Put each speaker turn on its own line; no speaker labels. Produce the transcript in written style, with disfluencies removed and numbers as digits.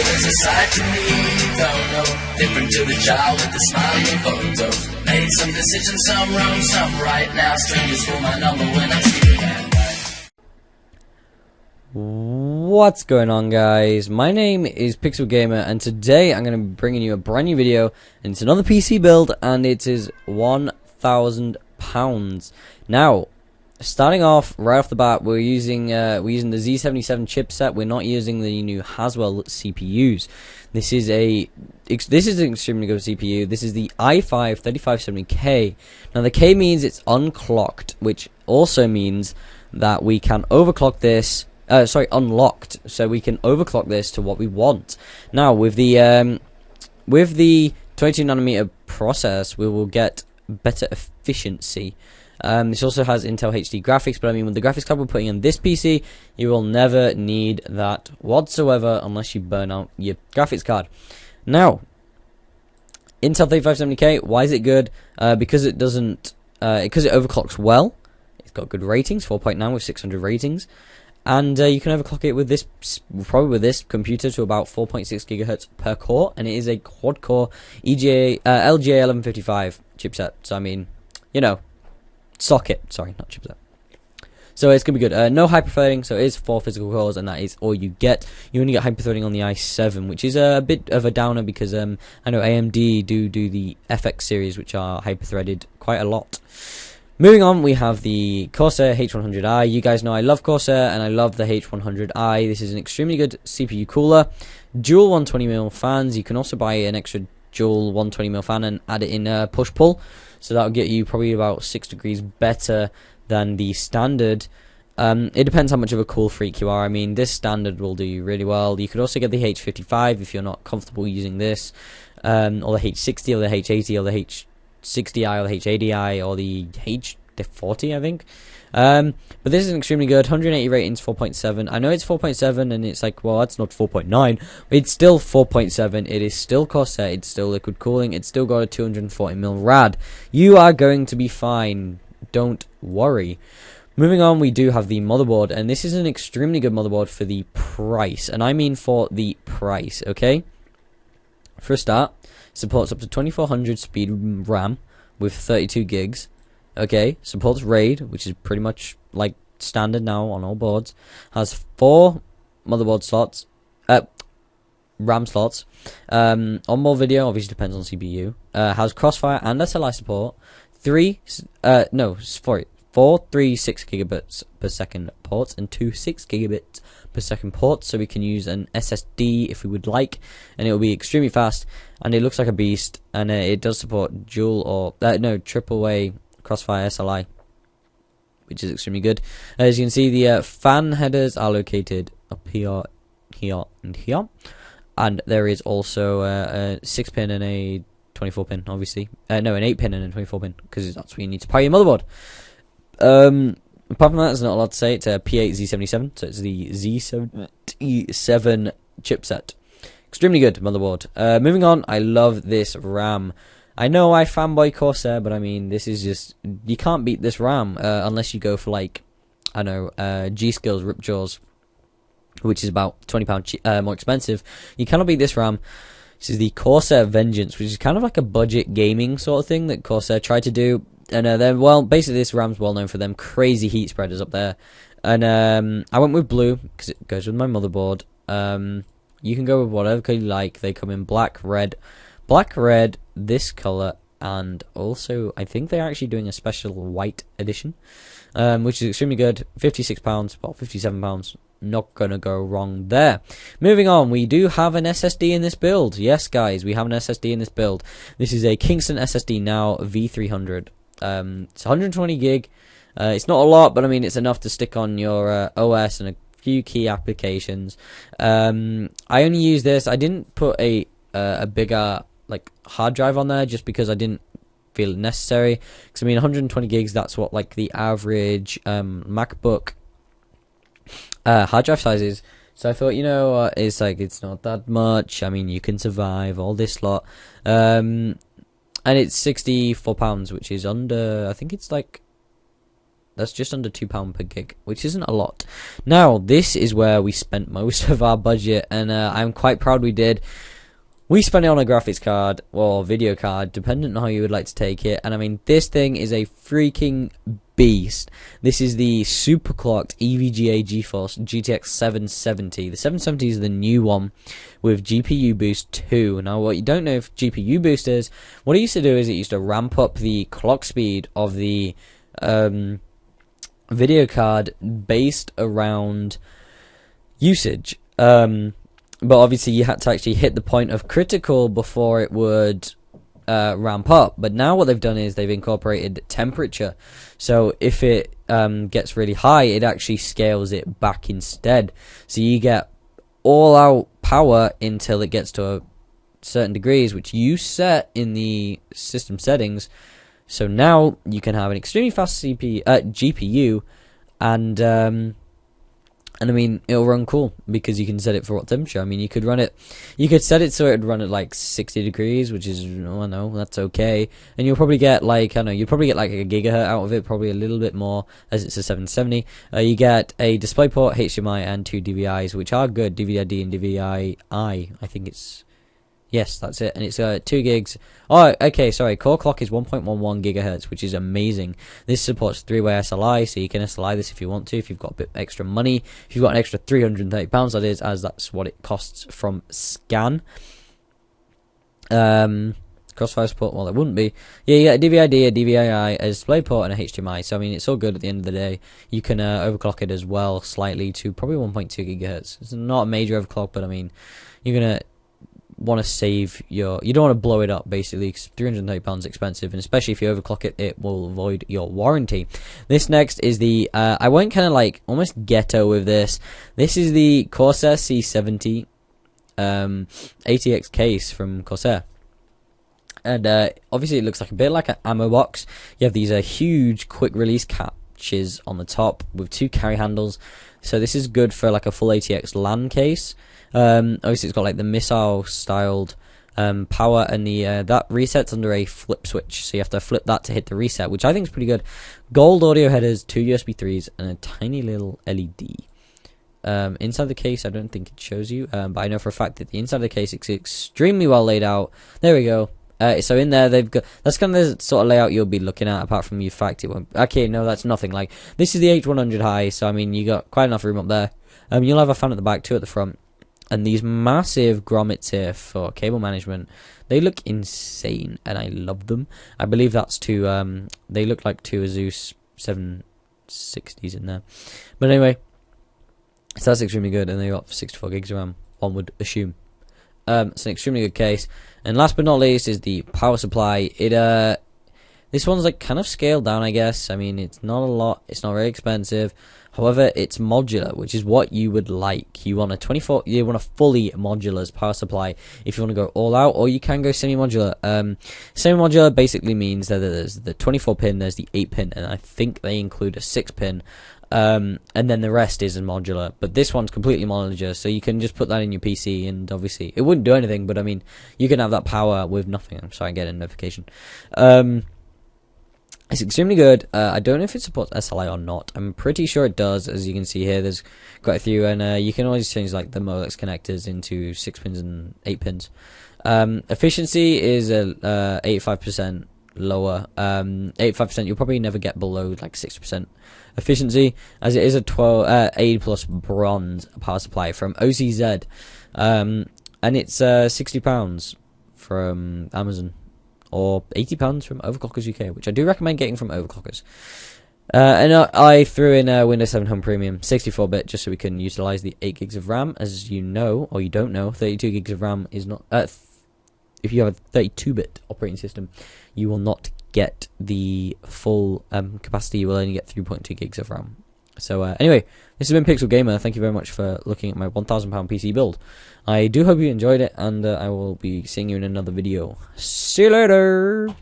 is a sight to me, don't know. Different to the child with the smiling photos. Made some decisions, some wrong, some right. Now strangers for my number when I'm sleeping at night.
What's going on, guys? My name is Pixel Gamer, and today I'm going to be bringing you a brand new video, and it's another PC build, and it is £1,000. Now, starting off right off the bat, we're using the Z77 chipset. We're not using the new Haswell CPUs. This is an extremely good CPU. This is the i5 3570K. Now, the K means it's unclocked, which also means that we can overclock this. Unlocked, so we can overclock this to what we want. Now, with the 22nm process, we will get better efficiency. This also has Intel HD graphics, but I mean, with the graphics card we're putting in this PC, you will never need that whatsoever unless you burn out your graphics card. Now, Intel 3570K, why is it good? Because it overclocks well. It's got good ratings, 4.9 with 600 ratings. And you can overclock it with this, probably with this computer, to about 4.6 gigahertz per core, and it is a quad-core LGA 1155 chipset. So I mean, you know, socket. Sorry, not chipset. So it's gonna be good. No hyperthreading, so it is 4 physical cores, and that is all you get. You only get hyperthreading on the i7, which is a bit of a downer because I know AMD do the FX series, which are hyperthreaded quite a lot. Moving on, we have the Corsair H100i. You guys know I love Corsair, and I love the H100i. This is an extremely good CPU cooler. Dual 120mm fans. You can also buy an extra dual 120mm fan and add it in push-pull. So that'll get you probably about 6 degrees better than the standard. It depends how much of a cool freak you are. I mean, this standard will do you really well. You could also get the H55 if you're not comfortable using this. Or the H60, or the H80, or the H60i, or the H80i, or the H40, I think. But this is extremely good. 180 ratings, 4.7. I know it's 4.7, and it's like, well, that's not 4.9. It's still 4.7. It is still Corsair. It's still liquid cooling. It's still got a 240mm rad. You are going to be fine. Don't worry. Moving on, we do have the motherboard, and this is an extremely good motherboard for the price. And I mean for the price, okay? For a start, supports up to 2400 speed RAM with 32 gigs. Okay, supports RAID, which is pretty much like standard now on all boards. Has 4 motherboard slots, RAM slots. On-board video obviously depends on CPU. Has Crossfire and SLI support. 4 3.6 gigabits per second ports and 2 6 gigabits per second ports, so we can use an SSD if we would like, and it will be extremely fast, and it looks like a beast, and it does support AAA Crossfire SLI, which is extremely good. As you can see, the fan headers are located up here, and here, and there is also a 6-pin and a 24-pin, obviously. An 8-pin and a 24-pin, because that's what you need to power your motherboard. Apart from that, there's not a lot to say. It's a P8 Z77, so it's the Z77 chipset. Extremely good motherboard. Moving on, I love this RAM. I know I fanboy Corsair, but I mean, this is just, you can't beat this RAM unless you go for, like, I know, G-Skills Ripjaws, which is about £20 more expensive. You cannot beat this RAM. This is the Corsair Vengeance, which is kind of like a budget gaming sort of thing that Corsair tried to do. And then, well, basically this RAM's well known for them crazy heat spreaders up there. And I went with blue because it goes with my motherboard. You can go with whatever color you like. They come in black, red, this color, and also I think they're actually doing a special white edition, which is extremely good. £56, about £57. Not gonna go wrong there. Moving on, we do have an SSD in this build. Yes, guys, we have an SSD in this build. This is a Kingston SSD Now V300. It's 120 gig. It's not a lot, but I mean, it's enough to stick on your OS and a few key applications. I only use this. I didn't put a bigger like hard drive on there just because I didn't feel it necessary. Because I mean, 120 gigs. That's what like the average MacBook hard drive size is. So I thought, you know, it's like, it's not that much. I mean, you can survive all this lot. And it's £64, which is under, I think it's like That's just under £2 per gig, which isn't a lot. Now, this is where we spent most of our budget, and I'm quite proud we did. We spent it on a graphics card, or video card, depending on how you would like to take it. And I mean, this thing is a freaking beast. This is the superclocked EVGA GeForce GTX 770. The 770 is the new one with GPU Boost 2. Now, what you don't know if GPU Boost is, what it used to do is it used to ramp up the clock speed of the video card based around usage. But obviously you had to actually hit the point of critical before it would ramp up. But now what they've done is they've incorporated temperature. So if it gets really high, it actually scales it back instead. So you get all out power until it gets to a certain degrees, which you set in the system settings. So now you can have an extremely fast GPU, and I mean, it'll run cool because you can set it for what temperature. I mean, you could set it so it would run at like 60 degrees, which is, oh no, that's okay. And you'll probably get like, I don't know, you'll probably get like a gigahertz out of it, probably a little bit more, as it's a 770. You get a DisplayPort, HDMI, and 2 DVIs, which are good, DVI-D and DVI-I, I think it's. Yes, that's it, and it's 2 gigs. Oh, okay, sorry. Core clock is 1.11 gigahertz, which is amazing. This supports 3-way SLI, so you can SLI this if you want to, if you've got a bit extra money. If you've got an extra £330, that is, as that's what it costs from Scan. Crossfire support, well, it wouldn't be. Yeah, you get a DVI-D, a DVI-I, a DisplayPort, and a HDMI. So, I mean, it's all good at the end of the day. You can overclock it as well, slightly, to probably 1.2 gigahertz. It's not a major overclock, but, I mean, you're going to want to save you don't want to blow it up, basically, because £330 is expensive, and especially if you overclock it, it will void your warranty. This next is the I went kind of like almost ghetto with this. This is the Corsair C70 ATX case from Corsair, and obviously it looks like a bit like an ammo box. You have these huge quick release catches on the top with 2 carry handles, so this is good for like a full ATX LAN case. Obviously it's got like the missile styled power, and the that resets under a flip switch, so you have to flip that to hit the reset, which I think is pretty good. Gold audio headers, 2 USB 3s, and a tiny little LED. Inside the case, I don't think it shows you, but I know for a fact that the inside of the case is extremely well laid out. There we go. So in there they've got, that's kind of the sort of layout you'll be looking at, apart from the fact it won't. Okay, no, that's nothing. Like, this is the H100 high, so I mean, you got quite enough room up there. You'll have a fan at the back too at the front. And these massive grommets here for cable management, they look insane, and I love them. I believe that's two, they look like 2 Asus 760s in there. But anyway, so that's extremely good, and they got 64 gigs of RAM, one would assume. It's an extremely good case. And last but not least is the power supply. This one's like kind of scaled down, I guess. I mean, it's not a lot, it's not very expensive. However, it's modular, which is what you would like. You want a fully modular power supply if you want to go all out, or you can go semi-modular. Semi-modular basically means that there's the 24-pin, there's the 8-pin, and I think they include a 6-pin. And then the rest is modular, but this one's completely modular, so you can just put that in your PC, and obviously it wouldn't do anything, but I mean, you can have that power with nothing. I'm sorry, I get a notification. It's extremely good. I don't know if it supports SLI or not. I'm pretty sure it does. As you can see here, there's quite a few, and you can always change like the Molex connectors into 6 pins and 8 pins. Efficiency is 85% lower. 85%, you'll probably never get below like 60% efficiency, as it is a 80 plus bronze power supply from OCZ, and it's £60 from Amazon, or £80 from Overclockers UK, which I do recommend getting from Overclockers. And I threw in Windows 7 Home Premium 64-bit just so we can utilize the 8 gigs of RAM. As you know, or you don't know, 32 gigs of RAM is not. If you have a 32-bit operating system, you will not get the full capacity. You will only get 3.2 gigs of RAM. So anyway, this has been Pixel Gamer. Thank you very much for looking at my £1,000 PC build. I do hope you enjoyed it, and I will be seeing you in another video. See you later!